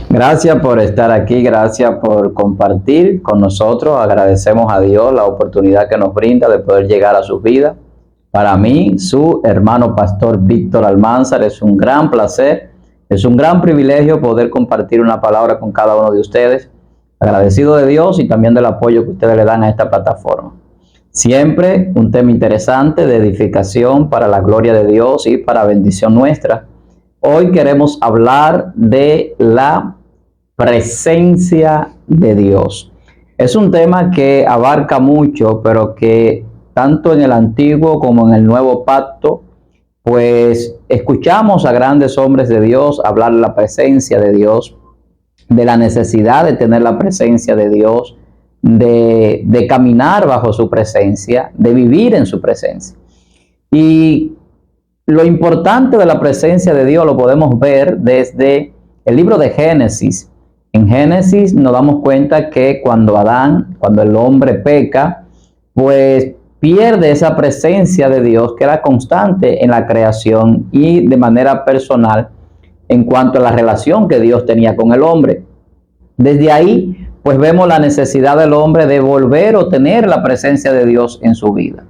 Gracias por estar aquí, gracias por compartir con nosotros. Agradecemos a Dios la oportunidad que nos brinda de poder llegar a sus vidas. Para mí, su hermano pastor Víctor Almanzar, es un gran placer, es un gran privilegio poder compartir una palabra con cada uno de ustedes. Agradecido de Dios y también del apoyo que ustedes le dan a esta plataforma. Siempre un tema interesante de edificación para la gloria de Dios y para bendición nuestra. Hoy queremos hablar de la presencia de Dios. Es un tema que abarca mucho, pero que tanto en el Antiguo como en el Nuevo Pacto, pues escuchamos a grandes hombres de Dios hablar de la presencia de Dios, de la necesidad de tener la presencia de Dios, de caminar bajo su presencia, de vivir en su presencia. Y lo importante de la presencia de Dios lo podemos ver desde el libro de Génesis. En Génesis nos damos cuenta que cuando el hombre peca, pues pierde esa presencia de Dios que era constante en la creación y de manera personal en cuanto a la relación que Dios tenía con el hombre. Desde ahí, pues vemos la necesidad del hombre de volver a tener la presencia de Dios en su vida.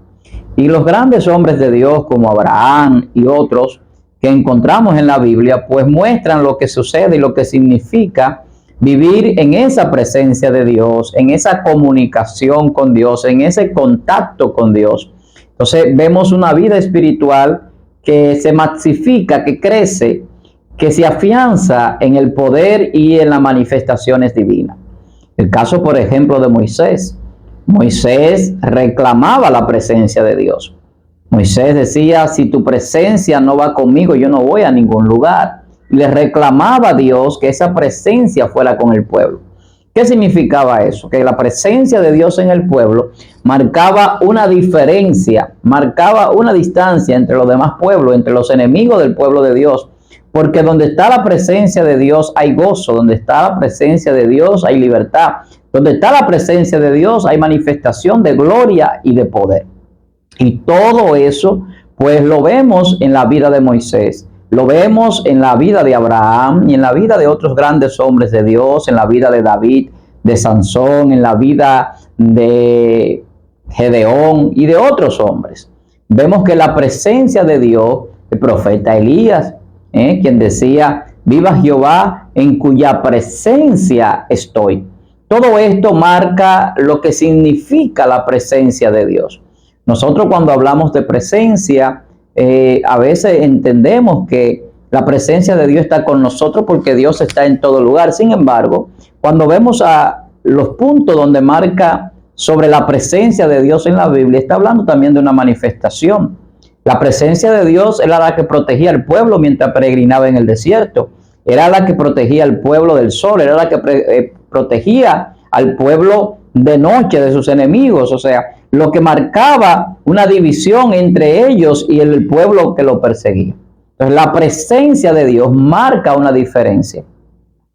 Y los grandes hombres de Dios como Abraham y otros que encontramos en la Biblia, pues muestran lo que sucede y lo que significa vivir en esa presencia de Dios, en esa comunicación con Dios, en ese contacto con Dios. Entonces vemos una vida espiritual que se masifica, que crece, que se afianza en el poder y en las manifestaciones divinas. El caso, por ejemplo, de Moisés. Moisés reclamaba la presencia de Dios. Moisés decía, si tu presencia no va conmigo, yo no voy a ningún lugar. Le reclamaba a Dios que esa presencia fuera con el pueblo. ¿Qué significaba eso? Que la presencia de Dios en el pueblo marcaba una diferencia, marcaba una distancia entre los demás pueblos, entre los enemigos del pueblo de Dios. Porque donde está la presencia de Dios hay gozo, donde está la presencia de Dios hay libertad, donde está la presencia de Dios hay manifestación de gloria y de poder. Y todo eso, pues lo vemos en la vida de Moisés. Lo vemos en la vida de Abraham y en la vida de otros grandes hombres de Dios, en la vida de David, de Sansón, en la vida de Gedeón y de otros hombres. Vemos que la presencia de Dios, el profeta Elías, quien decía, viva Jehová en cuya presencia estoy. Todo esto marca lo que significa la presencia de Dios. Nosotros cuando hablamos de presencia, a veces entendemos que la presencia de Dios está con nosotros porque Dios está en todo lugar. Sin embargo, cuando vemos a los puntos donde marca sobre la presencia de Dios en la Biblia, está hablando también de una manifestación. La presencia de Dios era la que protegía al pueblo mientras peregrinaba en el desierto. Era la que protegía al pueblo del sol, era la que protegía al pueblo de noche de sus enemigos. O sea, lo que marcaba una división entre ellos y el pueblo que lo perseguía. Entonces, la presencia de Dios marca una diferencia.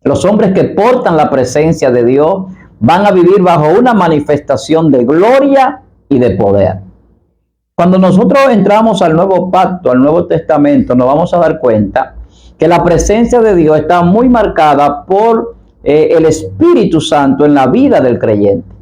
Los hombres que portan la presencia de Dios van a vivir bajo una manifestación de gloria y de poder. Cuando nosotros entramos al Nuevo Pacto, al Nuevo Testamento, nos vamos a dar cuenta que la presencia de Dios está muy marcada por el Espíritu Santo en la vida del creyente.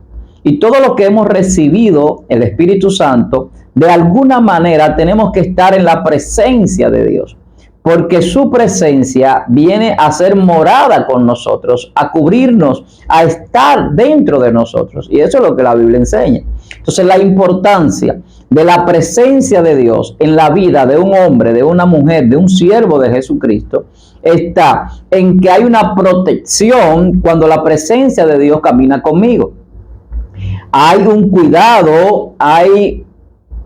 Y todo lo que hemos recibido, el Espíritu Santo, de alguna manera tenemos que estar en la presencia de Dios. Porque su presencia viene a ser morada con nosotros, a cubrirnos, a estar dentro de nosotros. Y eso es lo que la Biblia enseña. Entonces, la importancia de la presencia de Dios en la vida de un hombre, de una mujer, de un siervo de Jesucristo, está en que hay una protección cuando la presencia de Dios camina conmigo. Hay un cuidado, hay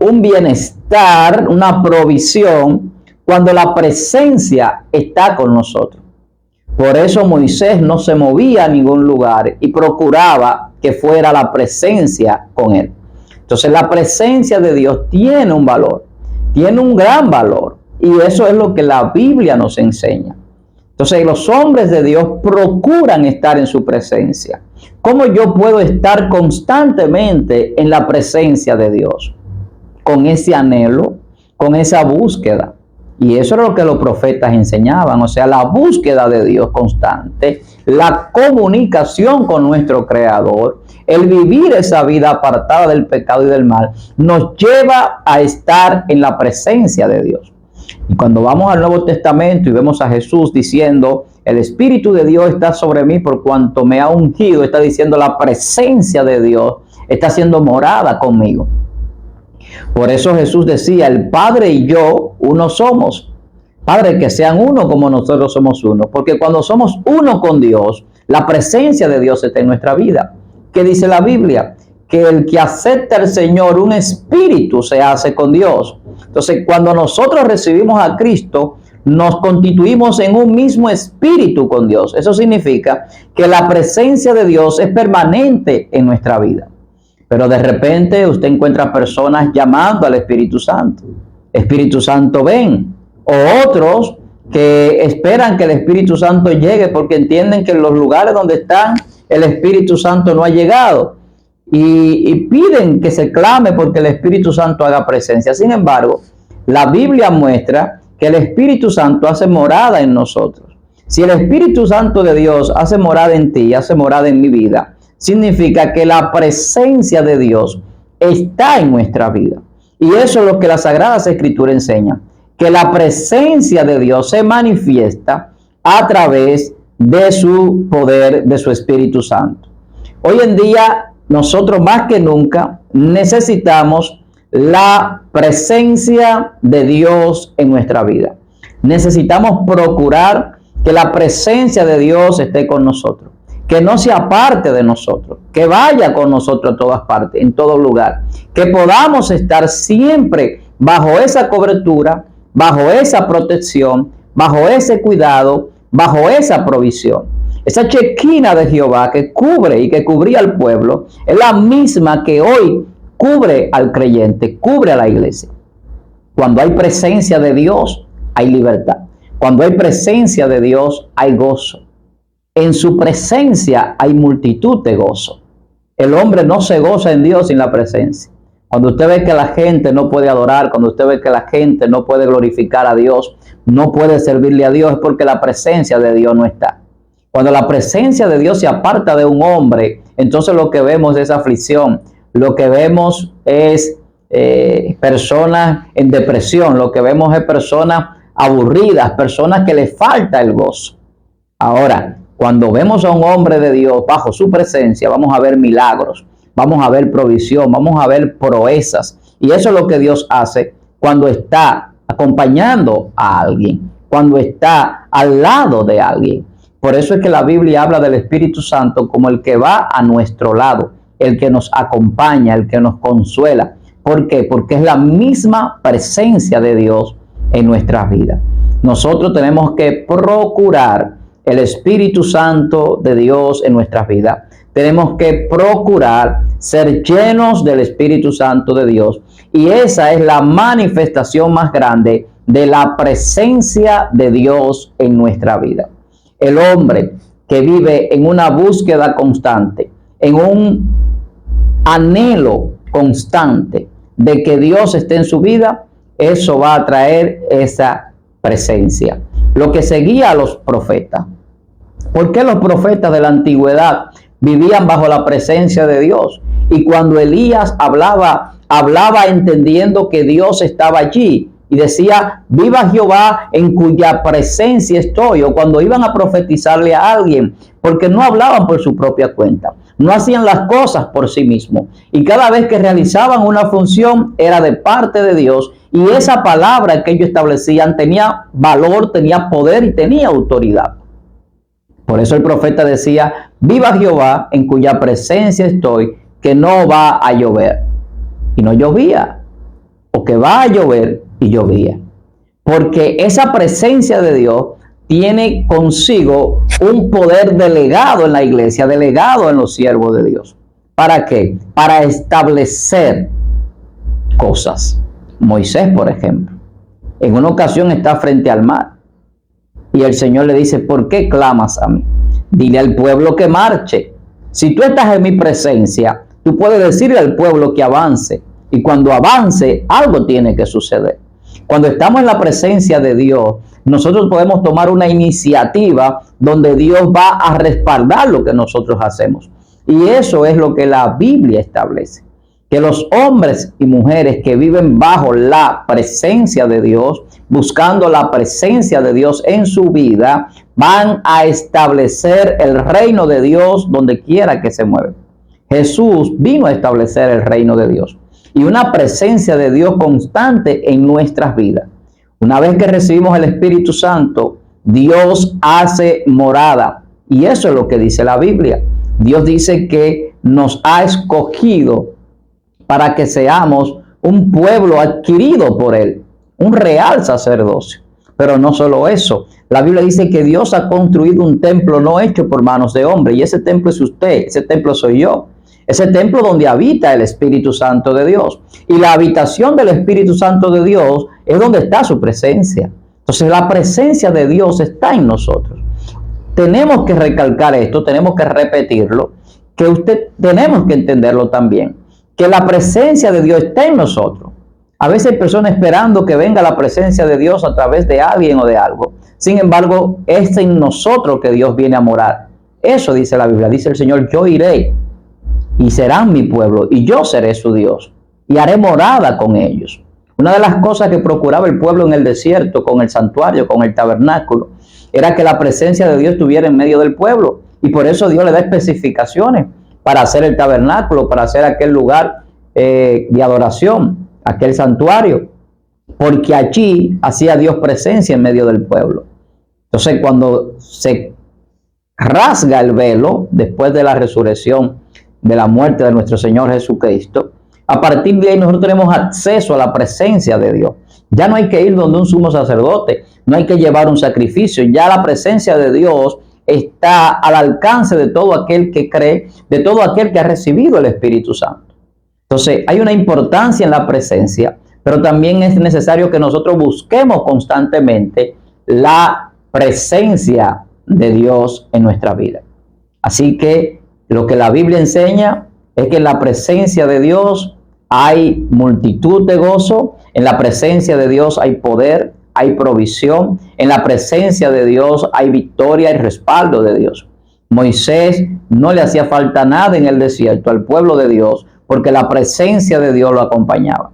un bienestar, una provisión cuando la presencia está con nosotros. Por eso Moisés no se movía a ningún lugar y procuraba que fuera la presencia con él. Entonces la presencia de Dios tiene un valor, tiene un gran valor, y eso es lo que la Biblia nos enseña. Entonces los hombres de Dios procuran estar en su presencia. ¿Cómo yo puedo estar constantemente en la presencia de Dios? Con ese anhelo, con esa búsqueda. Y eso era lo que los profetas enseñaban, o sea, la búsqueda de Dios constante, la comunicación con nuestro Creador, el vivir esa vida apartada del pecado y del mal, nos lleva a estar en la presencia de Dios. Y cuando vamos al Nuevo Testamento y vemos a Jesús diciendo, el Espíritu de Dios está sobre mí por cuanto me ha ungido, está diciendo la presencia de Dios está siendo morada conmigo. Por eso Jesús decía, el Padre y yo uno somos. Padre, que sean uno como nosotros somos uno. Porque cuando somos uno con Dios, la presencia de Dios está en nuestra vida. ¿Qué dice la Biblia? Que el que acepta al Señor, un espíritu se hace con Dios. Entonces, cuando nosotros recibimos a Cristo, nos constituimos en un mismo espíritu con Dios. Eso significa que la presencia de Dios es permanente en nuestra vida. Pero de repente usted encuentra personas llamando al Espíritu Santo. Espíritu Santo, ven. O otros que esperan que el Espíritu Santo llegue porque entienden que en los lugares donde están el Espíritu Santo no ha llegado. Y piden que se clame porque el Espíritu Santo haga presencia. Sin embargo, la Biblia muestra que el Espíritu Santo hace morada en nosotros. Si el Espíritu Santo de Dios hace morada en ti, hace morada en mi vida, significa que la presencia de Dios está en nuestra vida. Y eso es lo que las Sagradas Escrituras enseñan, que la presencia de Dios se manifiesta a través de su poder, de su Espíritu Santo. Hoy en día, nosotros más que nunca necesitamos la presencia de Dios en nuestra vida. Necesitamos procurar que la presencia de Dios esté con nosotros, que no se aparte de nosotros, que vaya con nosotros a todas partes, en todo lugar, que podamos estar siempre bajo esa cobertura, bajo esa protección, bajo ese cuidado, bajo esa provisión. Esa chequina de Jehová que cubre y que cubría al pueblo es la misma que hoy cubre al creyente, cubre a la iglesia. Cuando hay presencia de Dios, hay libertad. Cuando hay presencia de Dios, hay gozo. En su presencia hay multitud de gozo. El hombre no se goza en Dios sin la presencia. Cuando usted ve que la gente no puede adorar, cuando usted ve que la gente no puede glorificar a Dios, no puede servirle a Dios, es porque la presencia de Dios no está. Cuando la presencia de Dios se aparta de un hombre, entonces lo que vemos es aflicción, lo que vemos es personas en depresión, lo que vemos es personas aburridas, personas que les falta el gozo. Ahora, cuando vemos a un hombre de Dios bajo su presencia, vamos a ver milagros, vamos a ver provisión, vamos a ver proezas. Y eso es lo que Dios hace cuando está acompañando a alguien, cuando está al lado de alguien. Por eso es que la Biblia habla del Espíritu Santo como el que va a nuestro lado, el que nos acompaña, el que nos consuela. ¿Por qué? Porque es la misma presencia de Dios en nuestras vidas. Nosotros tenemos que procurar el Espíritu Santo de Dios en nuestras vidas. Tenemos que procurar ser llenos del Espíritu Santo de Dios. Y esa es la manifestación más grande de la presencia de Dios en nuestra vida. El hombre que vive en una búsqueda constante, en un anhelo constante de que Dios esté en su vida, eso va a traer esa presencia. Lo que seguía a los profetas. ¿Por qué los profetas de la antigüedad vivían bajo la presencia de Dios? Y cuando Elías hablaba entendiendo que Dios estaba allí y decía, viva Jehová en cuya presencia estoy, o cuando iban a profetizarle a alguien, porque no hablaban por su propia cuenta, no hacían las cosas por sí mismos, y cada vez que realizaban una función era de parte de Dios, y esa palabra que ellos establecían tenía valor, tenía poder y tenía autoridad. Por eso el profeta decía, viva Jehová en cuya presencia estoy, que no va a llover. Y no llovía, o que va a llover y llovía. Porque esa presencia de Dios tiene consigo un poder delegado en la iglesia, delegado en los siervos de Dios. ¿Para qué? Para establecer cosas. Moisés, por ejemplo, en una ocasión está frente al mar y el Señor le dice, ¿por qué clamas a mí? Dile al pueblo que marche. Si tú estás en mi presencia, tú puedes decirle al pueblo que avance, y cuando avance, algo tiene que suceder. Cuando estamos en la presencia de Dios, nosotros podemos tomar una iniciativa donde Dios va a respaldar lo que nosotros hacemos. Y eso es lo que la Biblia establece. Que los hombres y mujeres que viven bajo la presencia de Dios, buscando la presencia de Dios en su vida, van a establecer el reino de Dios donde quiera que se mueven. Jesús vino a establecer el reino de Dios y una presencia de Dios constante en nuestras vidas. Una vez que recibimos el Espíritu Santo, Dios hace morada. Y eso es lo que dice la Biblia. Dios dice que nos ha escogido para que seamos un pueblo adquirido por Él, un real sacerdocio. Pero no solo eso, la Biblia dice que Dios ha construido un templo no hecho por manos de hombre, y ese templo es usted, ese templo soy yo, ese templo donde habita el Espíritu Santo de Dios. Y la habitación del Espíritu Santo de Dios es donde está su presencia. Entonces la presencia de Dios está en nosotros. Tenemos que recalcar esto, tenemos que repetirlo, que tenemos que entenderlo también, que la presencia de Dios está en nosotros. A veces hay personas esperando que venga la presencia de Dios a través de alguien o de algo. Sin embargo, es en nosotros que Dios viene a morar. Eso dice la Biblia. Dice el Señor, yo iré y serán mi pueblo y yo seré su Dios y haré morada con ellos. Una de las cosas que procuraba el pueblo en el desierto, con el santuario, con el tabernáculo, era que la presencia de Dios estuviera en medio del pueblo. Y por eso Dios le da especificaciones para hacer el tabernáculo, para hacer aquel lugar de adoración, aquel santuario, porque allí hacía Dios presencia en medio del pueblo. Entonces, cuando se rasga el velo después de la resurrección, de la muerte de nuestro Señor Jesucristo, a partir de ahí nosotros tenemos acceso a la presencia de Dios. Ya no hay que ir donde un sumo sacerdote, no hay que llevar un sacrificio, ya la presencia de Dios está al alcance de todo aquel que cree, de todo aquel que ha recibido el Espíritu Santo. Entonces, hay una importancia en la presencia, pero también es necesario que nosotros busquemos constantemente la presencia de Dios en nuestra vida. Así que lo que la Biblia enseña es que en la presencia de Dios hay multitud de gozo, en la presencia de Dios hay poder, hay provisión, en la presencia de Dios hay victoria y respaldo de Dios. Moisés no le hacía falta nada en el desierto al pueblo de Dios, porque la presencia de Dios lo acompañaba.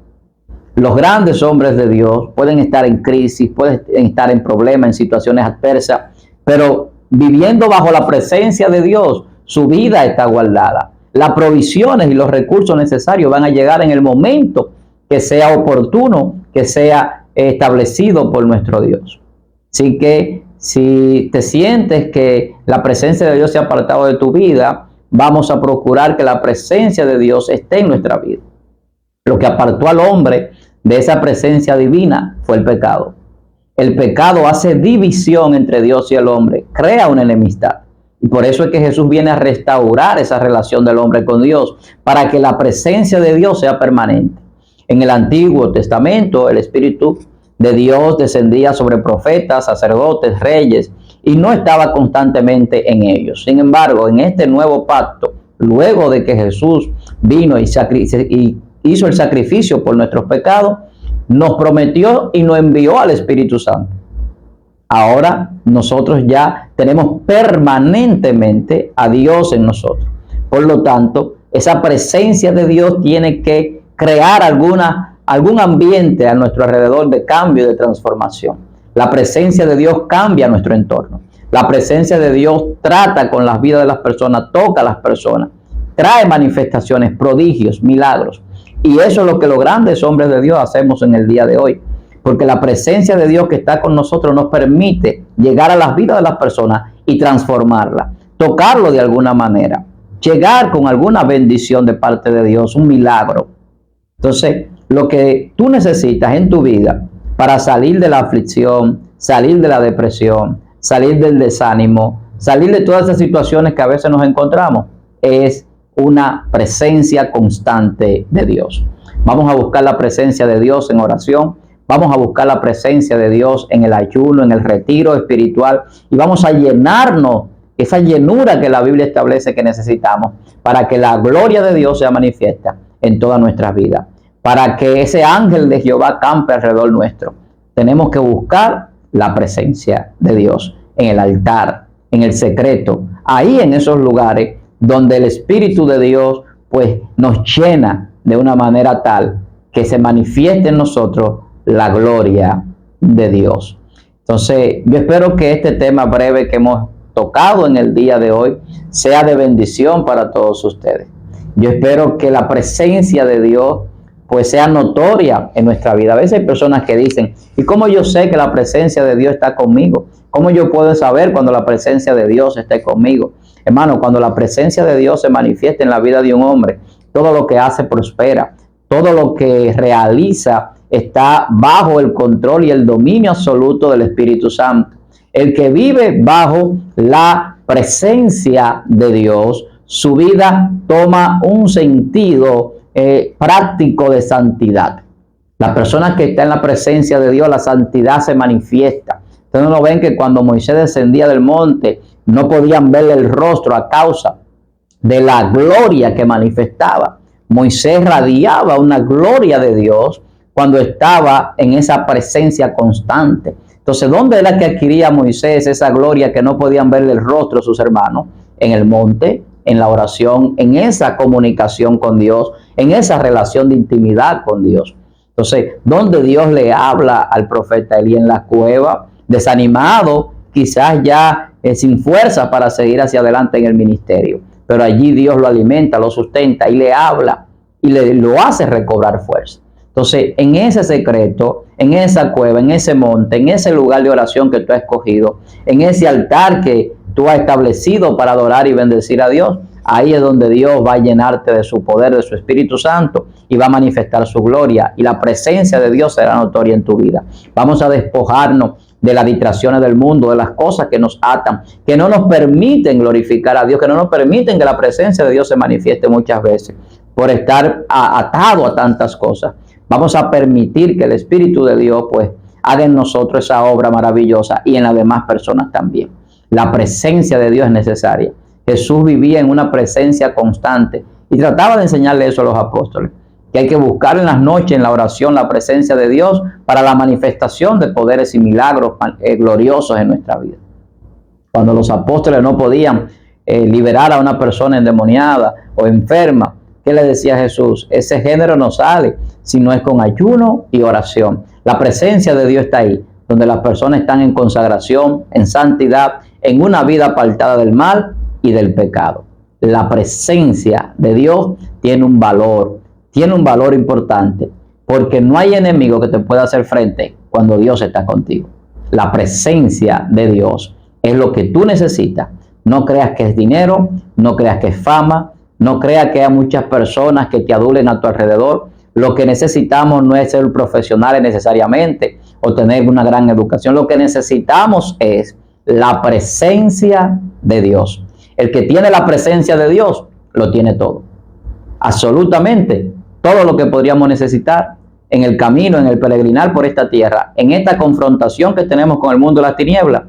Los grandes hombres de Dios pueden estar en crisis, pueden estar en problemas, en situaciones adversas, pero viviendo bajo la presencia de Dios, su vida está guardada. Las provisiones y los recursos necesarios van a llegar en el momento que sea oportuno, que sea establecido por nuestro Dios. Así que si te sientes que la presencia de Dios se ha apartado de tu vida, vamos a procurar que la presencia de Dios esté en nuestra vida. Lo que apartó al hombre de esa presencia divina fue el pecado. El pecado hace división entre Dios y el hombre, crea una enemistad. Y por eso es que Jesús viene a restaurar esa relación del hombre con Dios, para que la presencia de Dios sea permanente. En el Antiguo Testamento, el Espíritu de Dios descendía sobre profetas, sacerdotes, reyes, y no estaba constantemente en ellos. Sin embargo, en este nuevo pacto, luego de que Jesús vino y hizo el sacrificio por nuestros pecados, nos prometió y nos envió al Espíritu Santo. Ahora nosotros ya tenemos permanentemente a Dios en nosotros. Por lo tanto, esa presencia de Dios tiene que crear algún ambiente a nuestro alrededor de cambio, de transformación. La presencia de Dios cambia nuestro entorno. La presencia de Dios trata con las vidas de las personas, toca a las personas, trae manifestaciones, prodigios, milagros. Y eso es lo que los grandes hombres de Dios hacemos en el día de hoy. Porque la presencia de Dios que está con nosotros nos permite llegar a las vidas de las personas y transformarlas, tocarlo de alguna manera, llegar con alguna bendición de parte de Dios, un milagro. Entonces, lo que tú necesitas en tu vida para salir de la aflicción, salir de la depresión, salir del desánimo, salir de todas esas situaciones que a veces nos encontramos, es una presencia constante de Dios. Vamos a buscar la presencia de Dios en oración. Vamos a buscar la presencia de Dios en el ayuno, en el retiro espiritual, y vamos a llenarnos esa llenura que la Biblia establece que necesitamos para que la gloria de Dios sea manifiesta en todas nuestras vidas, para que ese ángel de Jehová campe alrededor nuestro, tenemos que buscar la presencia de Dios en el altar, en el secreto, ahí en esos lugares donde el Espíritu de Dios pues nos llena de una manera tal que se manifieste en nosotros la gloria de Dios. Entonces, yo espero que este tema breve que hemos tocado en el día de hoy sea de bendición para todos ustedes. Yo espero que la presencia de Dios pues sea notoria en nuestra vida. A veces hay personas que dicen, ¿y cómo yo sé que la presencia de Dios está conmigo? ¿Cómo yo puedo saber cuando la presencia de Dios está conmigo? Hermano, cuando la presencia de Dios se manifiesta en la vida de un hombre, todo lo que hace prospera, todo lo que realiza está bajo el control y el dominio absoluto del Espíritu Santo. El que vive bajo la presencia de Dios, su vida toma un sentido práctico de santidad. La persona que está en la presencia de Dios, la santidad se manifiesta. Ustedes no ven que cuando Moisés descendía del monte, no podían verle el rostro a causa de la gloria que manifestaba. Moisés radiaba una gloria de Dios cuando estaba en esa presencia constante. Entonces, ¿dónde era que adquiría Moisés esa gloria que no podían verle el rostro a sus hermanos? En el monte, en la oración, en esa comunicación con Dios, en esa relación de intimidad con Dios. Entonces, ¿dónde Dios le habla al profeta Elías? En la cueva, desanimado, quizás ya sin fuerza para seguir hacia adelante en el ministerio. Pero allí Dios lo alimenta, lo sustenta y le habla y lo hace recobrar fuerza. Entonces, en ese secreto, en esa cueva, en ese monte, en ese lugar de oración que tú has escogido, en ese altar que tú has establecido para adorar y bendecir a Dios, ahí es donde Dios va a llenarte de su poder, de su Espíritu Santo y va a manifestar su gloria y la presencia de Dios será notoria en tu vida. Vamos a despojarnos de las distracciones del mundo, de las cosas que nos atan, que no nos permiten glorificar a Dios, que no nos permiten que la presencia de Dios se manifieste muchas veces por estar atado a tantas cosas. Vamos a permitir que el Espíritu de Dios pues haga en nosotros esa obra maravillosa y en las demás personas también. La presencia de Dios es necesaria. Jesús vivía en una presencia constante y trataba de enseñarle eso a los apóstoles, que hay que buscar en las noches, en la oración, la presencia de Dios para la manifestación de poderes y milagros gloriosos en nuestra vida. Cuando los apóstoles no podían liberar a una persona endemoniada o enferma, ¿qué le decía Jesús? Ese género no sale si no es con ayuno y oración. La presencia de Dios está ahí, donde las personas están en consagración, en santidad, en una vida apartada del mal y del pecado. La presencia de Dios tiene un valor importante, porque no hay enemigo que te pueda hacer frente cuando Dios está contigo. La presencia de Dios es lo que tú necesitas. No creas que es dinero, no creas que es fama, no creas que hay muchas personas que te adulen a tu alrededor. Lo que necesitamos no es ser profesionales necesariamente o tener una gran educación. Lo que necesitamos es la presencia de Dios. El que tiene la presencia de Dios, lo tiene todo. Absolutamente todo lo que podríamos necesitar en el camino, en el peregrinar por esta tierra, en esta confrontación que tenemos con el mundo de las tinieblas.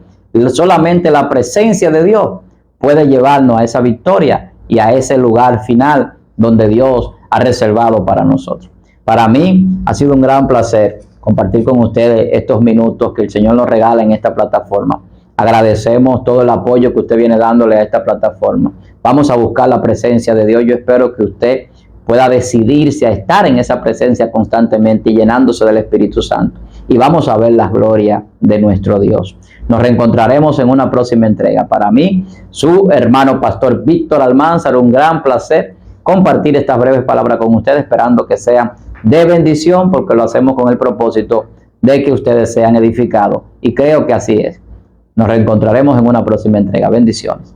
Solamente la presencia de Dios puede llevarnos a esa victoria y a ese lugar final donde Dios ha reservado para nosotros. Para mí ha sido un gran placer compartir con ustedes estos minutos que el Señor nos regala en esta plataforma. Agradecemos todo el apoyo que usted viene dándole a esta plataforma. Vamos a buscar la presencia de Dios. Yo espero que usted pueda decidirse a estar en esa presencia constantemente y llenándose del Espíritu Santo. Y vamos a ver las glorias de nuestro Dios. Nos reencontraremos en una próxima entrega. Para mí, su hermano pastor Víctor Almanzar, un gran placer compartir estas breves palabras con ustedes, esperando que sean de bendición, porque lo hacemos con el propósito de que ustedes sean edificados. Y creo que así es. Nos reencontraremos en una próxima entrega. Bendiciones.